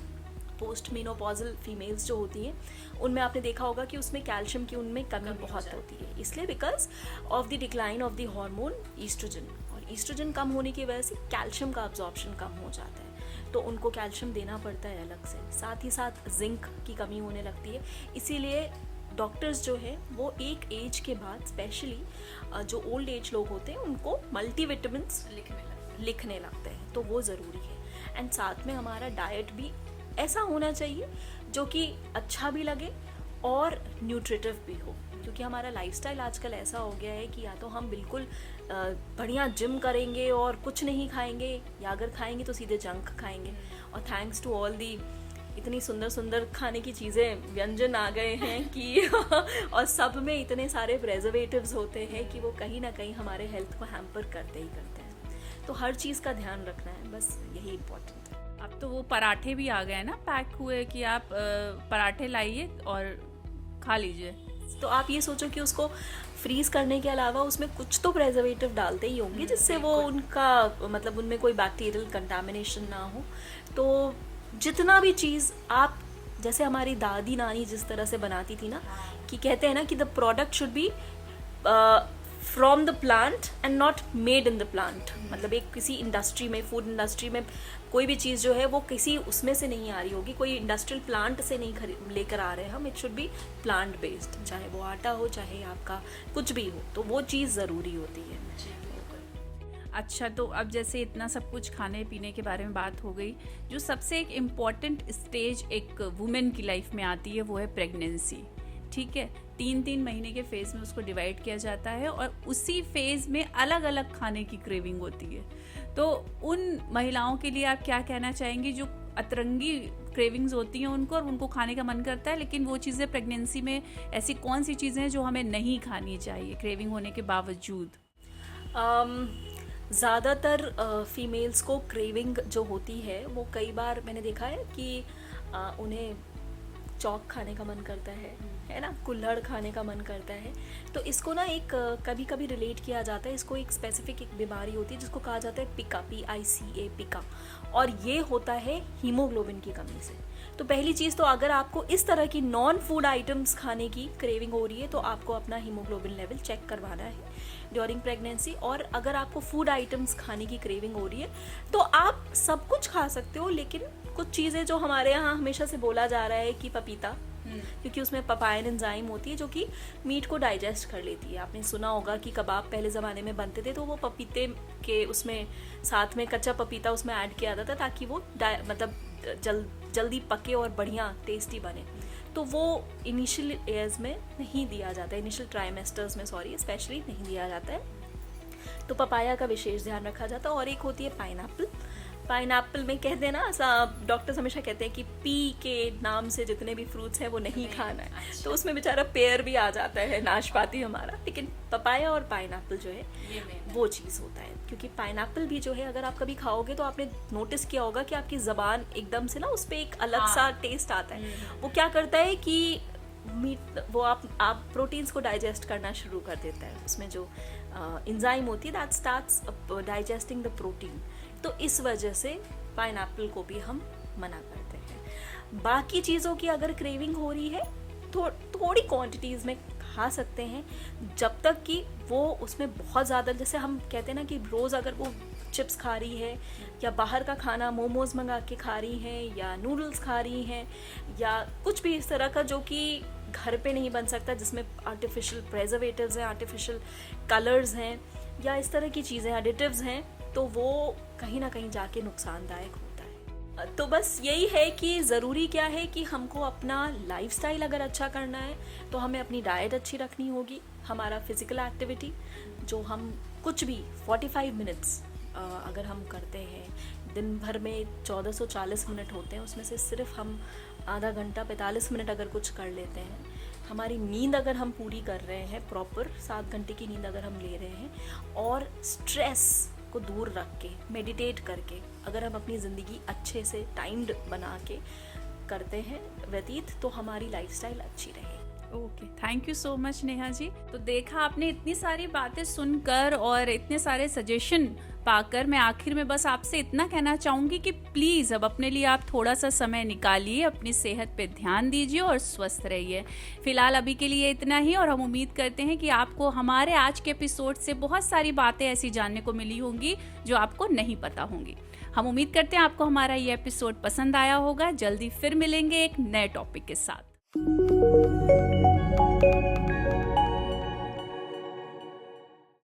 पोस्ट मेनोपॉजल फीमेल्स जो होती हैं उनमें आपने देखा होगा कि उसमें कैल्शियम की उनमें कमी बहुत होती है, इसलिए because of the decline of the hormone estrogen, और ईस्ट्रोजन कम होने की वजह से कैल्शियम का अब्जॉर्प्शन कम हो जाता है, तो उनको कैल्शियम देना पड़ता है अलग से। साथ ही साथ जिंक की कमी होने लगती है, इसीलिए डॉक्टर्स जो है वो एक एज के बाद, स्पेशली जो ओल्ड एज लोग होते हैं, उनको मल्टीविटामिन्स लिखने लगते हैं, तो वो ज़रूरी है। एंड साथ में हमारा डाइट भी ऐसा होना चाहिए जो कि अच्छा भी लगे और न्यूट्रिटिव भी हो, क्योंकि हमारा लाइफस्टाइल आजकल ऐसा हो गया है कि या तो हम बिल्कुल बढ़िया जिम करेंगे और कुछ नहीं खाएंगे, या अगर खाएंगे तो सीधे जंक खाएंगे। और थैंक्स टू ऑल दी इतनी सुंदर सुंदर खाने की चीज़ें, व्यंजन आ गए हैं कि और सब में इतने सारे प्रेजर्वेटिव्स होते हैं कि वो कहीं ना कहीं हमारे हेल्थ को हैम्पर करते ही करते हैं। तो हर चीज़ का ध्यान रखना है, बस यही इम्पोर्टेंट है। अब तो वो पराठे भी आ गए हैं ना पैक हुए, कि आप पराठे लाइए और खा लीजिए। तो आप ये सोचो कि उसको फ्रीज करने के अलावा उसमें कुछ तो प्रेजर्वेटिव डालते ही होंगे जिससे वो उनका, मतलब उनमें कोई बैक्टीरियल कंटामिनेशन ना हो। तो जितना भी चीज़ आप, जैसे हमारी दादी नानी जिस तरह से बनाती थी ना, कि कहते हैं ना कि the product should be from the plant and not made in the plant, मतलब एक किसी इंडस्ट्री में, फूड इंडस्ट्री में कोई भी चीज़ जो है वो किसी उसमें से नहीं आ रही होगी, कोई इंडस्ट्रियल प्लांट से नहीं लेकर आ रहे हैं हम, it should be plant based, चाहे वो आटा हो चाहे आपका कुछ भी हो, तो वो चीज़ ज़रूरी होती है। अच्छा, तो अब जैसे इतना सब कुछ खाने पीने के बारे में बात हो गई, जो सबसे एक इम्पॉर्टेंट स्टेज एक वुमेन की लाइफ में आती है वो है प्रेगनेंसी। ठीक है, 3 महीने के फेज़ में उसको डिवाइड किया जाता है और उसी फेज़ में अलग अलग खाने की क्रेविंग होती है। तो उन महिलाओं के लिए आप क्या कहना चाहेंगी जो अतरंगी क्रेविंग्स होती हैं उनको, और उनको खाने का मन करता है, लेकिन वो चीज़ें प्रेगनेंसी में ऐसी कौन सी चीज़ें हैं जो हमें नहीं खानी चाहिए क्रेविंग होने के बावजूद? ज़्यादातर फीमेल्स को क्रेविंग जो होती है वो कई बार मैंने देखा है कि उन्हें चौक खाने का मन करता है ना, कुल्हड़ खाने का मन करता है। तो इसको ना एक कभी कभी रिलेट किया जाता है, इसको एक स्पेसिफिक एक बीमारी होती है जिसको कहा जाता है पिका, PICA, पिका, और ये होता है हीमोग्लोबिन की कमी से। तो पहली चीज़ तो अगर आपको इस तरह की नॉन फूड आइटम्स खाने की क्रेविंग हो रही है तो आपको अपना हीमोग्लोबिन लेवल चेक करवाना है। During pregnancy. और अगर आपको फूड आइटम्स खाने की क्रेविंग हो रही है तो आप सब कुछ खा सकते हो, लेकिन कुछ चीज़ें जो हमारे यहाँ हमेशा से बोला जा रहा है कि पपीता, क्योंकि उसमें पपायन एंजाइम होती है जो कि मीट को डाइजेस्ट कर लेती है। आपने सुना होगा कि कबाब पहले ज़माने में बनते थे तो वो पपीते के उसमें साथ में कच्चा पपीता उसमें ऐड किया जाता था ताकि वो मतलब जल्दी पके और बढ़िया टेस्टी बने। तो वो इनिशियल एयर्स में नहीं दिया जाता है, इनिशियल ट्राइमेस्टर्स में स्पेशली नहीं दिया जाता है। तो पपाया का विशेष ध्यान रखा जाता है। और एक होती है पाइनएप्पल। पाइनएप्पल में कहते हैं ना, डॉक्टर्स हमेशा कहते हैं कि पी के नाम से जितने भी फ्रूट्स हैं वो नहीं खाना है। अच्छा। तो उसमें बेचारा पेयर भी आ जाता है, नाशपाती हमारा, लेकिन पपाया और पाइनएप्पल जो है वो चीज़ होता है। क्योंकि पाइनएप्पल भी जो है अगर आप कभी खाओगे तो आपने नोटिस किया होगा कि आपकी ज़बान एकदम से ना उस पर एक अलग सा टेस्ट आता है। वो क्या करता है कि मीट वो आप प्रोटीन्स को डाइजेस्ट करना शुरू कर देता है। उसमें जो एंजाइम होती है that starts digesting the protein. तो इस वजह से पाइनएप्पल को भी हम मना करते हैं। बाकी चीज़ों की अगर क्रेविंग हो रही है तो थोड़ी क्वांटिटीज़ में खा सकते हैं, जब तक कि वो उसमें बहुत ज़्यादा, जैसे हम कहते हैं ना कि रोज़ अगर वो चिप्स खा रही है या बाहर का खाना मोमोज़ मंगा के खा रही हैं या नूडल्स खा रही हैं या कुछ भी इस तरह का जो कि घर पे नहीं बन सकता, जिसमें आर्टिफिशियल प्रेजर्वेटिव्स हैं, आर्टिफिशियल कलर्स हैं या इस तरह की चीज़ें, एडिटिव्स हैं, तो वो कहीं ना कहीं जाके नुकसानदायक होता है। तो बस यही है कि ज़रूरी क्या है कि हमको अपना लाइफस्टाइल अगर अच्छा करना है तो हमें अपनी डाइट अच्छी रखनी होगी, हमारा फिज़िकल एक्टिविटी जो हम कुछ भी 45 मिनट्स अगर हम करते हैं, दिन भर में 1440 मिनट होते हैं, उसमें से सिर्फ हम आधा घंटा 45 मिनट अगर कुछ कर लेते हैं, हमारी नींद अगर हम पूरी कर रहे हैं, प्रॉपर 7 घंटे की नींद अगर हम ले रहे हैं और स्ट्रेस को दूर रख के मेडिटेट करके अगर हम अपनी ज़िंदगी अच्छे से टाइम्ड बना के करते हैं व्यतीत, तो हमारी लाइफस्टाइल अच्छी रहेगी। Okay, thank you so much Neha ji. तो देखा आपने, इतनी सारी बातें सुनकर और इतने सारे सजेशन पाकर मैं आखिर में बस आपसे इतना कहना चाहूँगी कि प्लीज़ अब अपने लिए आप थोड़ा सा समय निकालिए, अपनी सेहत पे ध्यान दीजिए और स्वस्थ रहिए। फिलहाल अभी के लिए इतना ही, और हम उम्मीद करते हैं कि आपको हमारे आज के एपिसोड से बहुत सारी बातें ऐसी जानने को मिली होंगी जो आपको नहीं पता होंगी। हम उम्मीद करते हैं आपको हमारा ये एपिसोड पसंद आया होगा। जल्दी फिर मिलेंगे एक नए टॉपिक के साथ।